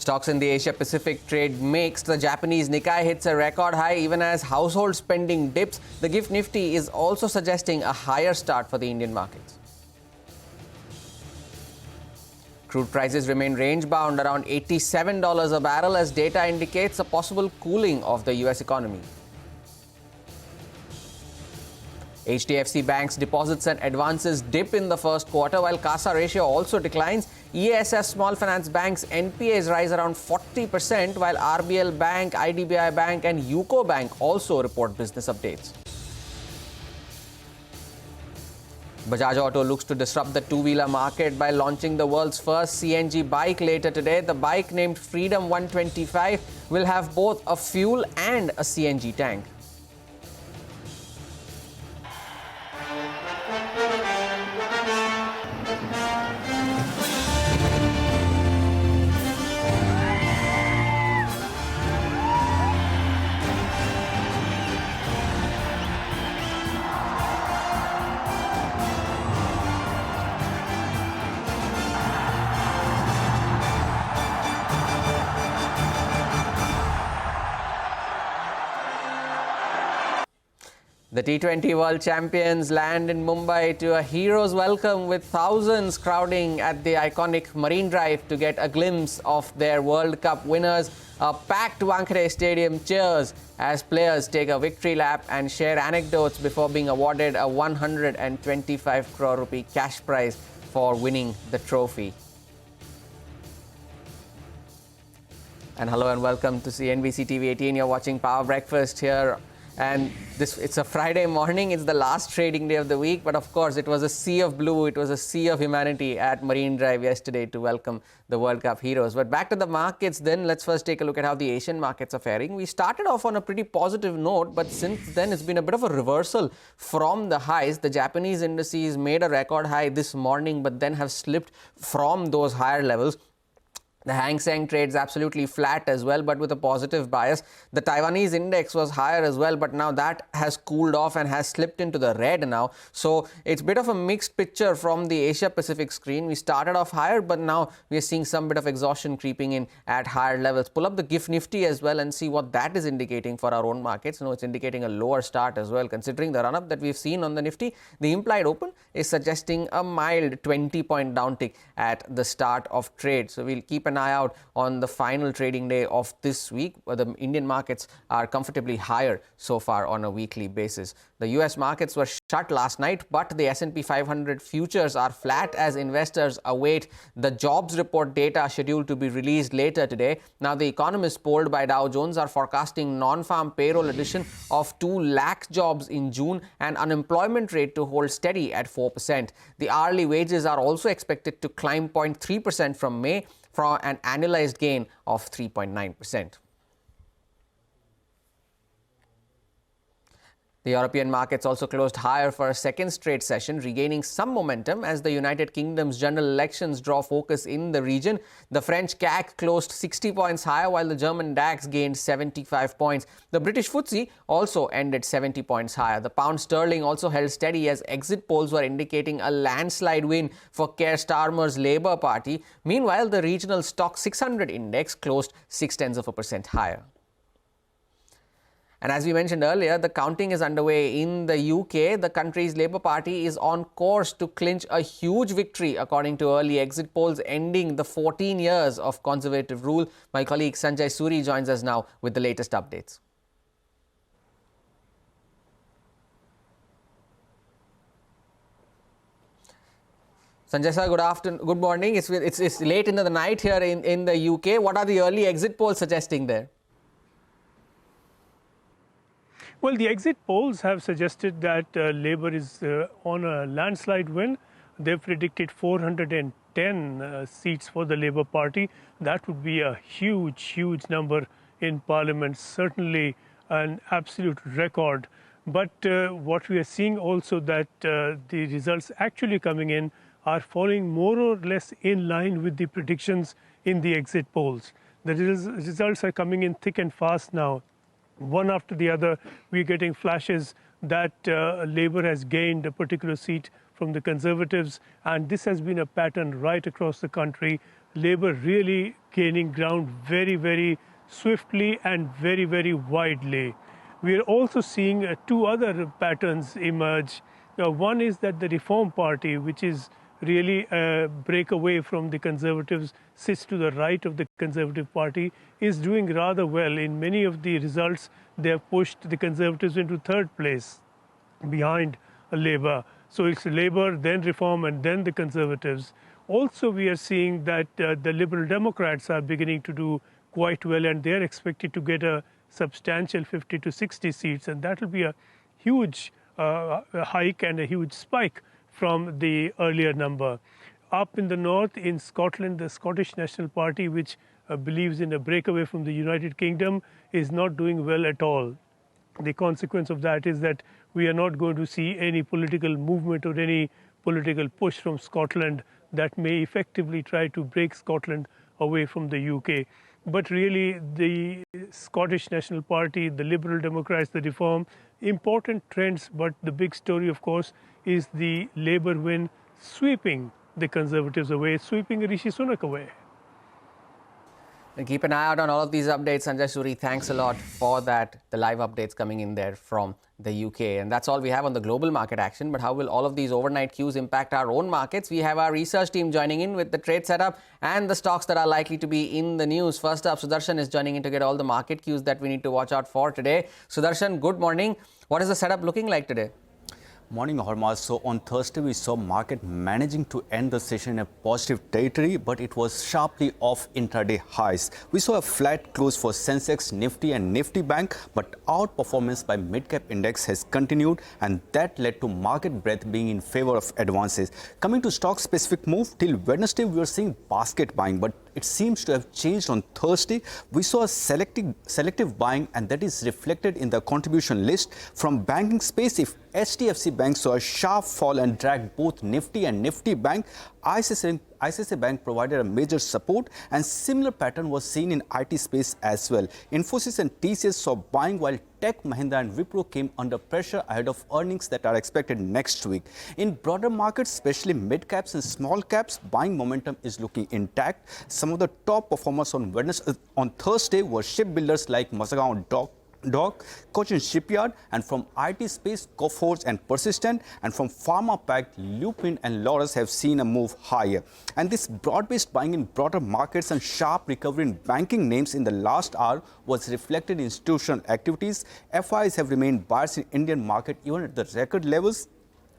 Stocks in the Asia-Pacific trade mixed. The Japanese Nikkei hits a record high even as household spending dips. The GIFT Nifty is also suggesting a higher start for the Indian markets. Crude prices remain range-bound around $87 a barrel as data indicates a possible cooling of the U.S. economy. HDFC Bank's deposits and advances dip in the first quarter while CASA ratio also declines. EASS Small Finance Bank's NPAs rise around 40% while RBL Bank, IDBI Bank and UCO Bank also report business updates. Bajaj Auto looks to disrupt the two-wheeler market by launching the world's first CNG bike later today. The bike named Freedom 125 will have both a fuel and a CNG tank. The T20 World Champions land in Mumbai to a hero's welcome with thousands crowding at the iconic Marine Drive to get a glimpse of their World Cup winners. A packed Wankhede Stadium cheers as players take a victory lap and share anecdotes before being awarded a 125 crore rupee cash prize for winning the trophy. And hello and welcome to CNBC TV18. You're watching Power Breakfast here. And it's a Friday morning. It's the last trading day of the week. But of course, it was a sea of blue. It was a sea of humanity at Marine Drive yesterday to welcome the World Cup heroes. But back to the markets then. Let's first take a look at how the Asian markets are faring. We started off on a pretty positive note, but since then it's been a bit of a reversal from the highs. The Japanese indices made a record high this morning, but then have slipped from those higher levels. The Hang Seng trades absolutely flat as well, but with a positive bias. The Taiwanese index was higher as well, but now that has cooled off and has slipped into the red now. So it's a bit of a mixed picture from the Asia-Pacific screen. We started off higher, but now we are seeing some bit of exhaustion creeping in at higher levels. Pull up the GIFT Nifty as well and see what that is indicating for our own markets. You know, it's indicating a lower start as well. Considering the run-up that we've seen on the Nifty, the implied open is suggesting a mild 20-point downtick at the start of trade. So we'll keep an eye out on the final trading day of this week. The Indian markets are comfortably higher so far on a weekly basis. The US markets were shut last night, but the S&P 500 futures are flat as investors await the jobs report data scheduled to be released later today. Now, the economists polled by Dow Jones are forecasting non-farm payroll addition of 2 lakh jobs in June and unemployment rate to hold steady at 4%. The hourly wages are also expected to climb 0.3% from May, for an annualized gain of 3.9%. The European markets also closed higher for a second straight session, regaining some momentum as the United Kingdom's general elections draw focus in the region. The French CAC closed 60 points higher, while the German DAX gained 75 points. The British FTSE also ended 70 points higher. The pound sterling also held steady as exit polls were indicating a landslide win for Keir Starmer's Labour Party. Meanwhile, the regional stock 600 index closed 0.6% higher. And as we mentioned earlier, the counting is underway in the UK. The country's Labour Party is on course to clinch a huge victory, according to early exit polls, ending the 14 years of Conservative rule. My colleague Sanjay Suri joins us now with the latest updates. Sanjay sir, good afternoon, good morning. It's late into the night here in the UK. What are the early exit polls suggesting there? Well, the exit polls have suggested that Labour is on a landslide win. They've predicted 410 seats for the Labour Party. That would be a huge number in Parliament, certainly an absolute record. But what we are seeing also that the results actually coming in are falling more or less in line with the predictions in the exit polls. The results are coming in thick and fast now. One after the other, we're getting flashes that Labour has gained a particular seat from the Conservatives, and this has been a pattern right across the country. Labour really gaining ground very, very swiftly and very, very widely. We are also seeing two other patterns emerge. One is that the Reform Party, which is really a breakaway from the Conservatives, sits to the right of the Conservative Party, is doing rather well. In many of the results, they have pushed the Conservatives into third place behind Labour. So it's Labour, then Reform, and then the Conservatives. Also, we are seeing that the Liberal Democrats are beginning to do quite well, and they're expected to get a substantial 50 to 60 seats, and that will be a huge hike and a huge spike from the earlier number. Up in the north, in Scotland, the Scottish National Party, which believes in a breakaway from the United Kingdom, is not doing well at all. The consequence of that is that we are not going to see any political movement or any political push from Scotland that may effectively try to break Scotland away from the UK. But really, the Scottish National Party, the Liberal Democrats, the Reform, important trends, but the big story, of course, is the Labour win sweeping the Conservatives away, sweeping Rishi Sunak away. And keep an eye out on all of these updates. Sanjay Suri, thanks a lot for that. The live updates coming in there from the UK. And that's all we have on the global market action. But how will all of these overnight cues impact our own markets? We have our research team joining in with the trade setup and the stocks that are likely to be in the news. First up, Sudarshan is joining in to get all the market cues that we need to watch out for today. Sudarshan, good morning. What is the setup looking like today? Morning, Hormaz. So on Thursday, we saw market managing to end the session in a positive territory, but it was sharply off intraday highs. We saw a flat close for Sensex, Nifty and Nifty Bank, but outperformance by mid-cap index has continued, and that led to market breadth being in favor of advances. Coming to stock-specific move, till Wednesday, we were seeing basket buying, but it seems to have changed on Thursday. We saw a selective buying, and that is reflected in the contribution list. From banking space, if HDFC Bank saw a sharp fall and dragged both Nifty and Nifty Bank, ICICI Bank provided a major support, and similar pattern was seen in IT space as well. Infosys and TCS saw buying, while Tech, Mahindra and Wipro came under pressure ahead of earnings that are expected next week. In broader markets, especially mid caps and small caps, buying momentum is looking intact. Some of the top performers on Thursday were shipbuilders like Mazagon Dock, Cochin Shipyard, and from IT space, Coforge and Persistent, and from pharma packed Lupin and Laurus have seen a move higher. And this broad-based buying in broader markets and sharp recovery in banking names in the last hour was reflected in institutional activities. FIs have remained buyers in Indian market even at the record levels.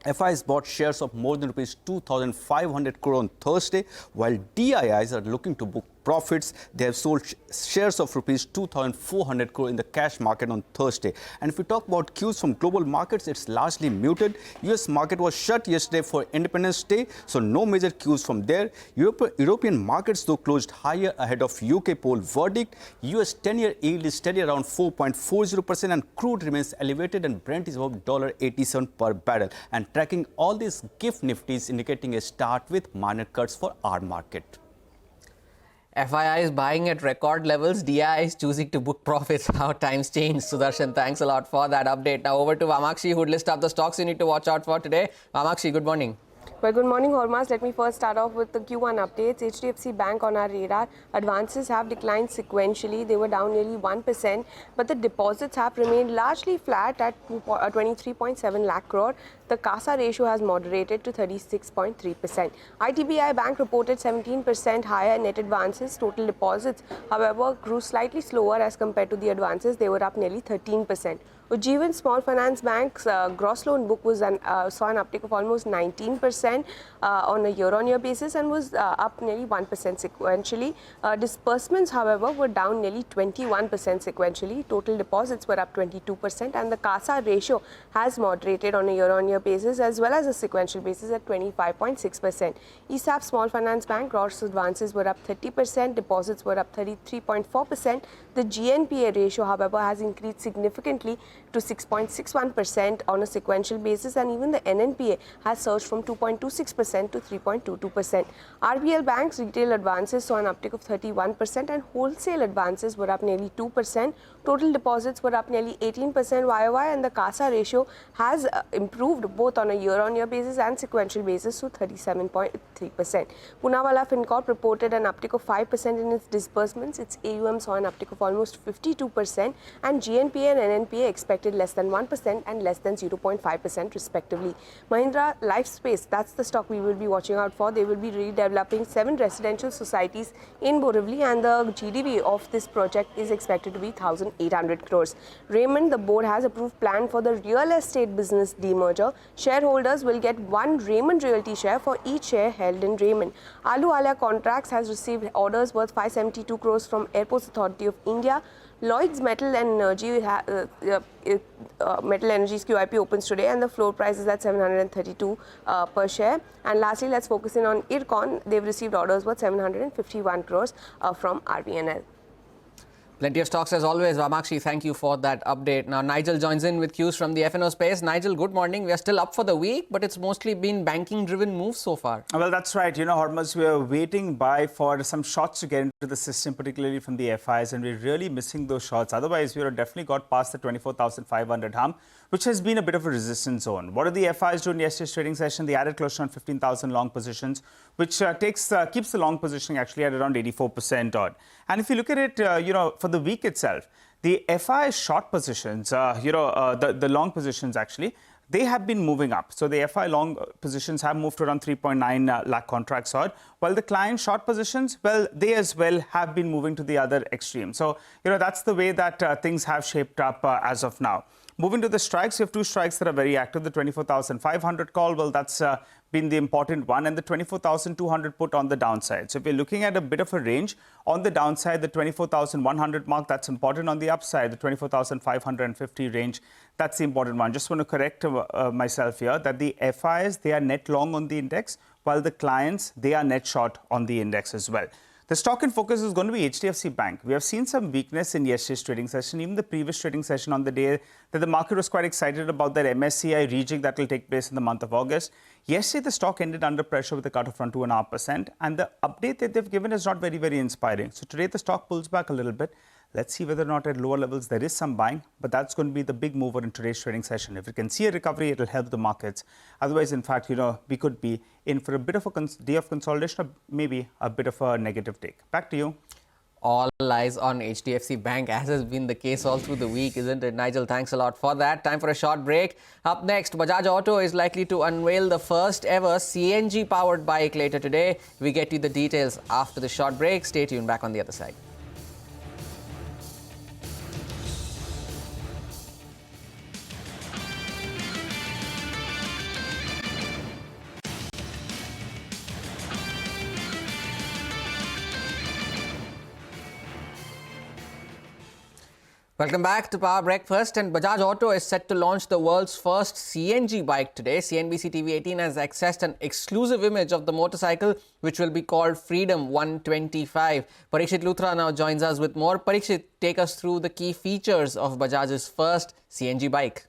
FIs bought shares of more than rupees 2,500 crore on Thursday, while DIIs are looking to book profits. They have sold shares of rupees 2,400 crore in the cash market on Thursday. And if we talk about cues from global markets, it's largely muted. US market was shut yesterday for Independence Day, so no major cues from there. European markets though closed higher ahead of UK poll verdict. US 10-year yield is steady around 4.40%, and crude remains elevated, and Brent is above $87 per barrel. And tracking all these gift nifties indicating a start with minor cuts for our market. FII is buying at record levels. DI is choosing to book profits. How times change. Sudarshan, thanks a lot for that update. Now over to Vamakshi, who would list up the stocks you need to watch out for today. Vamakshi, good morning. Well, good morning, Hormaz. Let me first start off with the Q1 updates. HDFC Bank on our radar. Advances have declined sequentially. They were down nearly 1%, but the deposits have remained largely flat at 23.7 lakh crore. The CASA ratio has moderated to 36.3%. ITBI Bank reported 17% higher net advances. Total deposits, however, grew slightly slower as compared to the advances. They were up nearly 13%. Ujjivan Small Finance Bank's gross loan book was saw an uptick of almost 19% on a year-on-year basis and was up nearly 1% sequentially. Disbursements, however, were down nearly 21% sequentially. Total deposits were up 22%, and the CASA ratio has moderated on a year-on-year basis as well as a sequential basis at 25.6%. ESAP Small Finance Bank gross advances were up 30%, deposits were up 33.4%. The GNPA ratio, however, has increased significantly to 6.61% on a sequential basis, and even the NNPA has surged from 2.26% to 3.22%. RBL Bank's retail advances saw an uptick of 31%, and wholesale advances were up nearly 2%. Total deposits were up nearly 18% YOY, and the CASA ratio has improved both on a year-on-year basis and sequential basis to 37.3%. Poonawalla FinCorp reported an uptick of 5% in its disbursements. Its AUM saw an uptick of almost 52%, and GNPA and NNPA expected less than 1% and less than 0.5% respectively. Mahindra Lifespace, that's the stock we will be watching out for. They will be redeveloping 7 residential societies in Borivali, and the GDV of this project is expected to be 1,800 crores. Raymond, the board has approved plan for the real estate business demerger. Shareholders will get 1 Raymond Realty share for each share held in Raymond. Ahluwalia Contracts has received orders worth 572 crores from Airports Authority of India. Lloyd's Metal and Energy, Metal Energy's QIP opens today, and the floor price is at 732 per share. And lastly, let's focus in on IRCON. They've received orders worth 751 crores from RBNL. Plenty of stocks as always. Vamakshi, thank you for that update. Now, Nigel joins in with cues from the F&O space. Nigel, good morning. We are still up for the week, but it's mostly been banking-driven moves so far. Well, that's right. You know, Hormuz, we are waiting for some shots to get into the system, particularly from the FIs, and we're really missing those shots. Otherwise, we would have definitely got past the 24,500 hump, which has been a bit of a resistance zone. What did the FIs do in yesterday's trading session? They added close to 15,000 long positions, which keeps the long positioning actually at around 84% odd. And if you look at it, for the week itself, the FI short positions, the long positions actually, they have been moving up. So the FI long positions have moved to around 3.9 lakh contracts odd, while the client short positions, well, they as well have been moving to the other extreme. So, that's the way that things have shaped up as of now. Moving to the strikes, we have 2 strikes that are very active. The 24,500 call, well, that's been the important one, and the 24,200 put on the downside. So if you're looking at a bit of a range, on the downside, the 24,100 mark, that's important. On the upside, the 24,550 range, that's the important one. Just want to correct myself here that the FIs, they are net long on the index, while the clients, they are net short on the index as well. The stock in focus is going to be HDFC Bank. We have seen some weakness in yesterday's trading session, even the previous trading session on the day that the market was quite excited about that MSCI rejig that will take place in the month of August. Yesterday, the stock ended under pressure with a cut of around 2.5%, and the update that they've given is not very, very inspiring. So today, the stock pulls back a little bit. Let's see whether or not at lower levels there is some buying, but that's going to be the big mover in today's trading session. If we can see a recovery, it will help the markets. Otherwise, in fact, we could be in for a bit of a day of consolidation or maybe a bit of a negative take. Back to you. All eyes on HDFC Bank, as has been the case all through the week, isn't it? Nigel, thanks a lot for that. Time for a short break. Up next, Bajaj Auto is likely to unveil the first ever CNG-powered bike later today. We get you the details after the short break. Stay tuned. Back on the other side. Welcome back to Power Breakfast, and Bajaj Auto is set to launch the world's first CNG bike today. CNBC TV18 has accessed an exclusive image of the motorcycle, which will be called Freedom 125. Parikshit Luthra now joins us with more. Parikshit, take us through the key features of Bajaj's first CNG bike.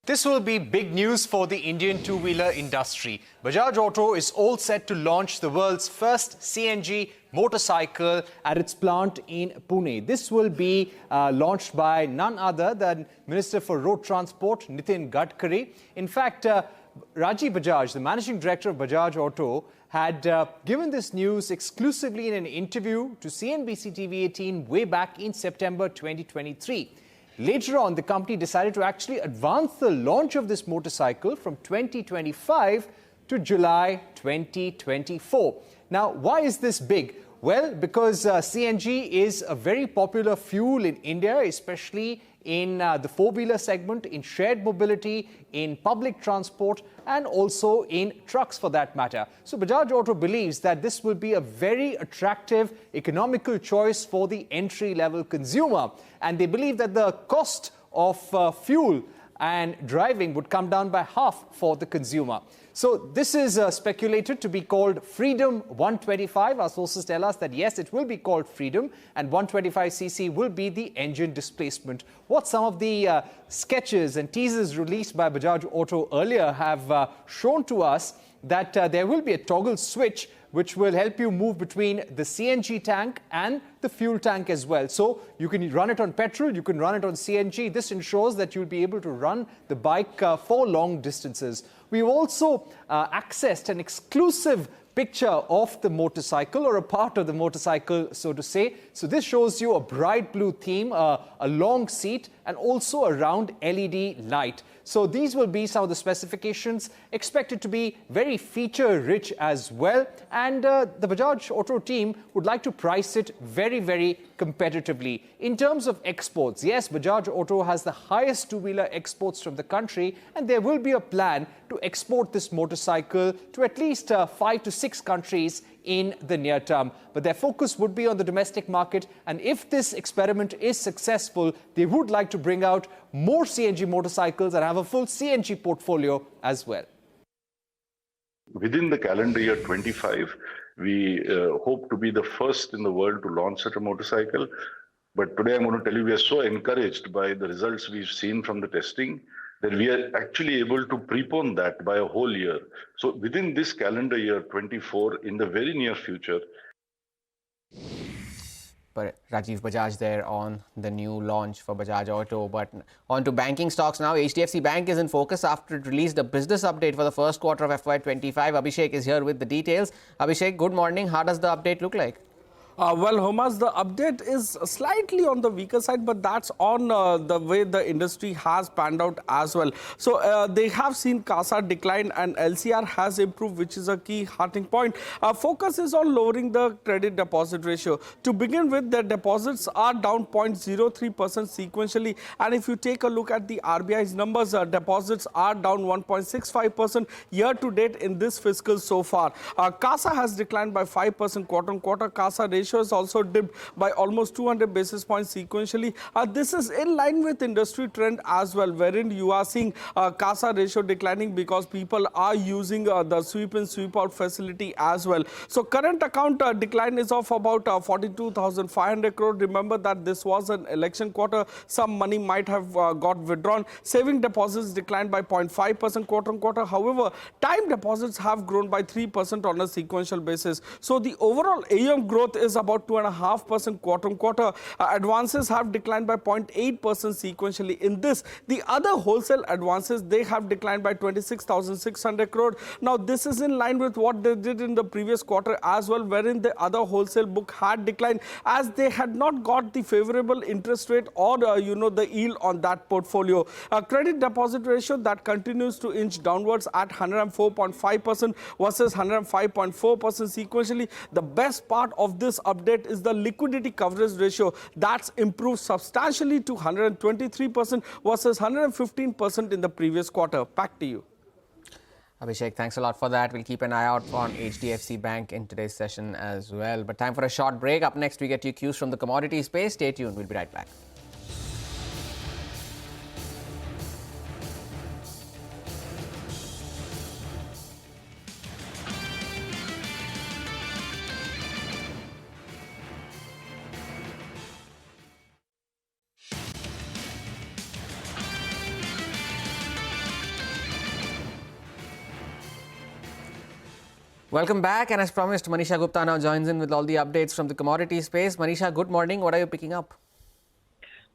This will be big news for the Indian two-wheeler industry. Bajaj Auto is all set to launch the world's first CNG motorcycle at its plant in Pune. This will be launched by none other than Minister for Road Transport, Nitin Gadkari. In fact, Rajiv Bajaj, the managing director of Bajaj Auto, had given this news exclusively in an interview to CNBC TV18 way back in September 2023. Later on, the company decided to actually advance the launch of this motorcycle from 2025 to July 2024. Now, why is this big? Well, because CNG is a very popular fuel in India, especially in the four-wheeler segment, in shared mobility, in public transport, and also in trucks for that matter. So Bajaj Auto believes that this will be a very attractive economical choice for the entry-level consumer. And they believe that the cost of fuel and driving would come down by half for the consumer. So this is speculated to be called Freedom 125. Our sources tell us that yes, it will be called Freedom, and 125cc will be the engine displacement. What some of the sketches and teasers released by Bajaj Auto earlier have shown to us that there will be a toggle switch which will help you move between the CNG tank and the fuel tank as well. So you can run it on petrol, you can run it on CNG. This ensures that you'll be able to run the bike for long distances. We've also accessed an exclusive picture of the motorcycle, or a part of the motorcycle, so to say. So this shows you a bright blue theme, a long seat, and also a round LED light. So these will be some of the specifications, expected to be very feature-rich as well. And the Bajaj Auto team would like to price it very, very competitively. In terms of exports, yes, Bajaj Auto has the highest two-wheeler exports from the country, and there will be a plan to export this motorcycle to at least 5 to 6 countries in the near term. But their focus would be on the domestic market, and if this experiment is successful, they would like to bring out more CNG motorcycles and have a full CNG portfolio as well. Within the calendar year 25, we hope to be the first in the world to launch such a motorcycle. But today I'm going to tell you, we are so encouraged by the results we've seen from the testing that we are actually able to prepone that by a whole year. So within this calendar year 24, in the very near future. But Rajiv Bajaj there on the new launch for Bajaj Auto. But on to banking stocks now. HDFC Bank is in focus after it released a business update for the first quarter of FY25. Abhishek is here with the details. Abhishek, good morning. How does the update look like? Well, Homas, the update is slightly on the weaker side, but that's on the way the industry has panned out as well. So they have seen CASA decline and LCR has improved, which is a key heartening point. Focus is on lowering the credit deposit ratio. To begin with, the deposits are down 0.03% sequentially. And if you take a look at the RBI's numbers, deposits are down 1.65% year to date in this fiscal so far. CASA has declined by 5% quarter on quarter. CASA ratio has also dipped by almost 200 basis points sequentially. This is in line with industry trend as well, wherein you are seeing CASA ratio declining because people are using the sweep in sweep out facility as well. So current account decline is of about 42,500 crore. Remember that this was an election quarter. Some money might have got withdrawn. Saving deposits declined by 0.5% quarter on quarter. However, time deposits have grown by 3% on a sequential basis. So the overall AUM growth is about 2.5% quarter on quarter. Advances have declined by 0.8% sequentially. In this, the other wholesale advances, they have declined by 26,600 crore. Now, this is in line with what they did in the previous quarter as well, wherein the other wholesale book had declined as they had not got the favorable interest rate or, the yield on that portfolio. Credit deposit ratio that continues to inch downwards at 104.5% versus 105.4% sequentially. The best part of this update is the liquidity coverage ratio that's improved substantially to 123% versus 115% in the previous quarter. Back to you. Abhishek, thanks a lot for that. We'll keep an eye out on HDFC Bank in today's session as well. But time for a short break. Up next, we get you cues from the commodity space. Stay tuned. We'll be right back. Welcome back, and as promised, Manisha Gupta now joins in with all the updates from the commodity space. Manisha, good morning. What are you picking up?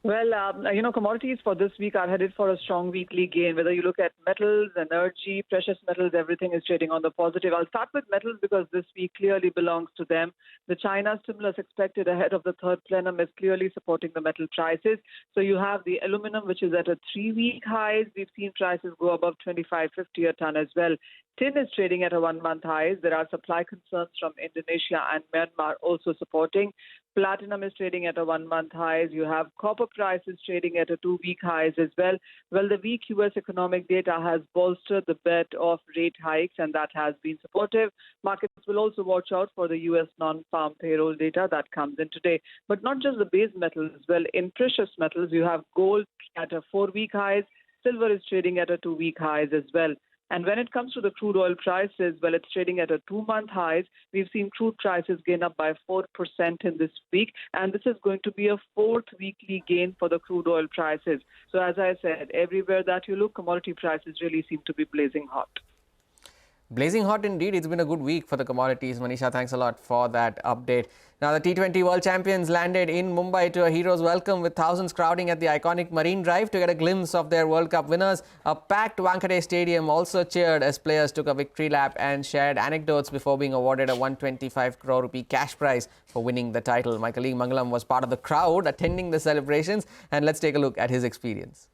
Well, commodities for this week are headed for a strong weekly gain. Whether you look at metals, energy, precious metals, everything is trading on the positive. I'll start with metals because this week clearly belongs to them. The China stimulus expected ahead of the third plenum is clearly supporting the metal prices. So you have the aluminum, which is at a 3-week high. We've seen prices go above 25.50 a ton as well. Tin is trading at a 1-month high. There are supply concerns from Indonesia and Myanmar also supporting. Platinum is trading at a 1-month highs. You have copper prices trading at a 2-week highs as well. Well, the weak U.S. economic data has bolstered the bet of rate hikes, and that has been supportive. Markets will also watch out for the U.S. non-farm payroll data that comes in today. But not just the base metals. Well, in precious metals, you have gold at a 4-week highs. Silver is trading at a 2-week highs as well. And when it comes to the crude oil prices, well, it's trading at a 2-month highs. We've seen crude prices gain up by 4% in this week, and this is going to be a 4th weekly gain for the crude oil prices. So as I said, everywhere that you look, commodity prices really seem to be blazing hot. Blazing hot indeed. It's been a good week for the commodities. Manisha, thanks a lot for that update. Now, the T20 World Champions landed in Mumbai to a hero's welcome with thousands crowding at the iconic Marine Drive to get a glimpse of their World Cup winners. A packed Wankhede Stadium also cheered as players took a victory lap and shared anecdotes before being awarded a 125 crore rupee cash prize for winning the title. My colleague Mangalam was part of the crowd attending the celebrations, and let's take a look at his experience.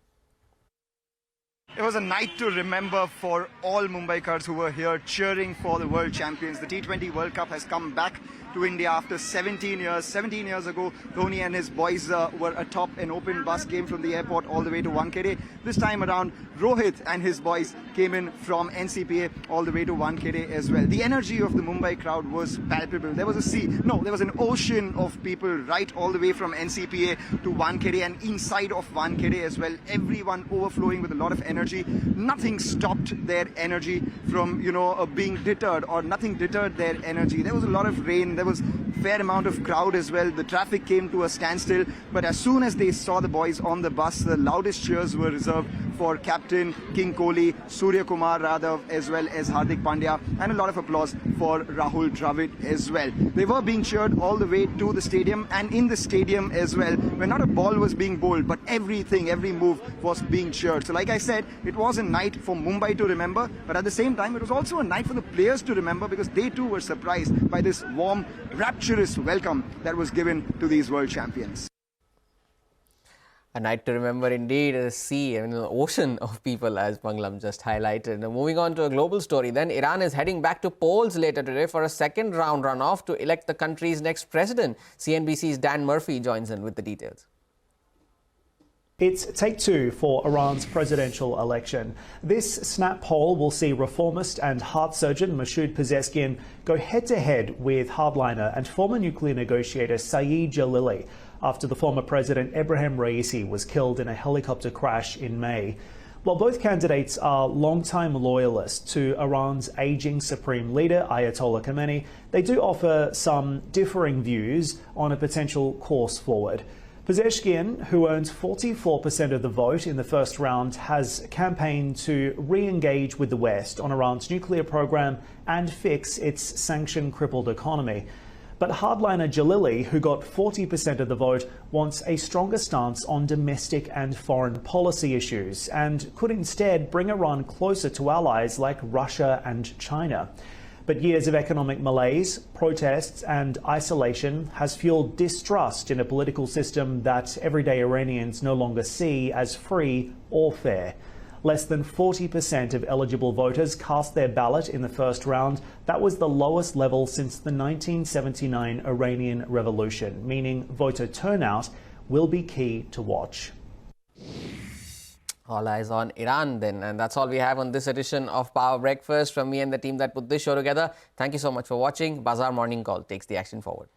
It was a night to remember for all Mumbaikars who were here cheering for the world champions. The T20 World Cup has come back to India after 17 years. 17 years ago, Dhoni and his boys were atop an open bus, came from the airport all the way to Wankhede. This time around, Rohit and his boys came in from NCPA all the way to Wankhede as well. The energy of the Mumbai crowd was palpable. There was there was an ocean of people right all the way from NCPA to Wankhede and inside of Wankhede as well. Everyone overflowing with a lot of energy. Nothing stopped their energy from, being deterred, or nothing deterred their energy. There was a lot of rain. There was a fair amount of crowd as well. The traffic came to a standstill. But as soon as they saw the boys on the bus, the loudest cheers were reserved for Captain King Kohli, Surya Kumar Yadav, as well as Hardik Pandya, and a lot of applause for Rahul Dravid as well. They were being cheered all the way to the stadium, and in the stadium as well, where not a ball was being bowled, but every move was being cheered. So like I said, it was a night for Mumbai to remember, but at the same time, it was also a night for the players to remember, because they too were surprised by this warm, rapturous welcome that was given to these world champions. A night to remember indeed, a sea, an ocean of people, as Mangalam just highlighted. Now, moving on to a global story then, Iran is heading back to polls later today for a second round runoff to elect the country's next president. CNBC's Dan Murphy joins in with the details. It's take two for Iran's presidential election. This snap poll will see reformist and heart surgeon Masoud Pezeshkian go head-to-head with hardliner and former nuclear negotiator Saeed Jalili after the former president Ebrahim Raisi was killed in a helicopter crash in May. While both candidates are long-time loyalists to Iran's aging supreme leader, Ayatollah Khamenei, they do offer some differing views on a potential course forward. Pezeshkian, who earned 44% of the vote in the first round, has campaigned to re-engage with the West on Iran's nuclear program and fix its sanction-crippled economy. But hardliner Jalili, who got 40% of the vote, wants a stronger stance on domestic and foreign policy issues and could instead bring Iran closer to allies like Russia and China. But years of economic malaise, protests and isolation has fueled distrust in a political system that everyday Iranians no longer see as free or fair. Less than 40% of eligible voters cast their ballot in the first round. That was the lowest level since the 1979 Iranian Revolution, meaning voter turnout will be key to watch. All eyes on Iran then, and that's all we have on this edition of Power Breakfast. From me and the team that put this show together, thank you so much for watching. Bazaar Morning Call takes the action forward.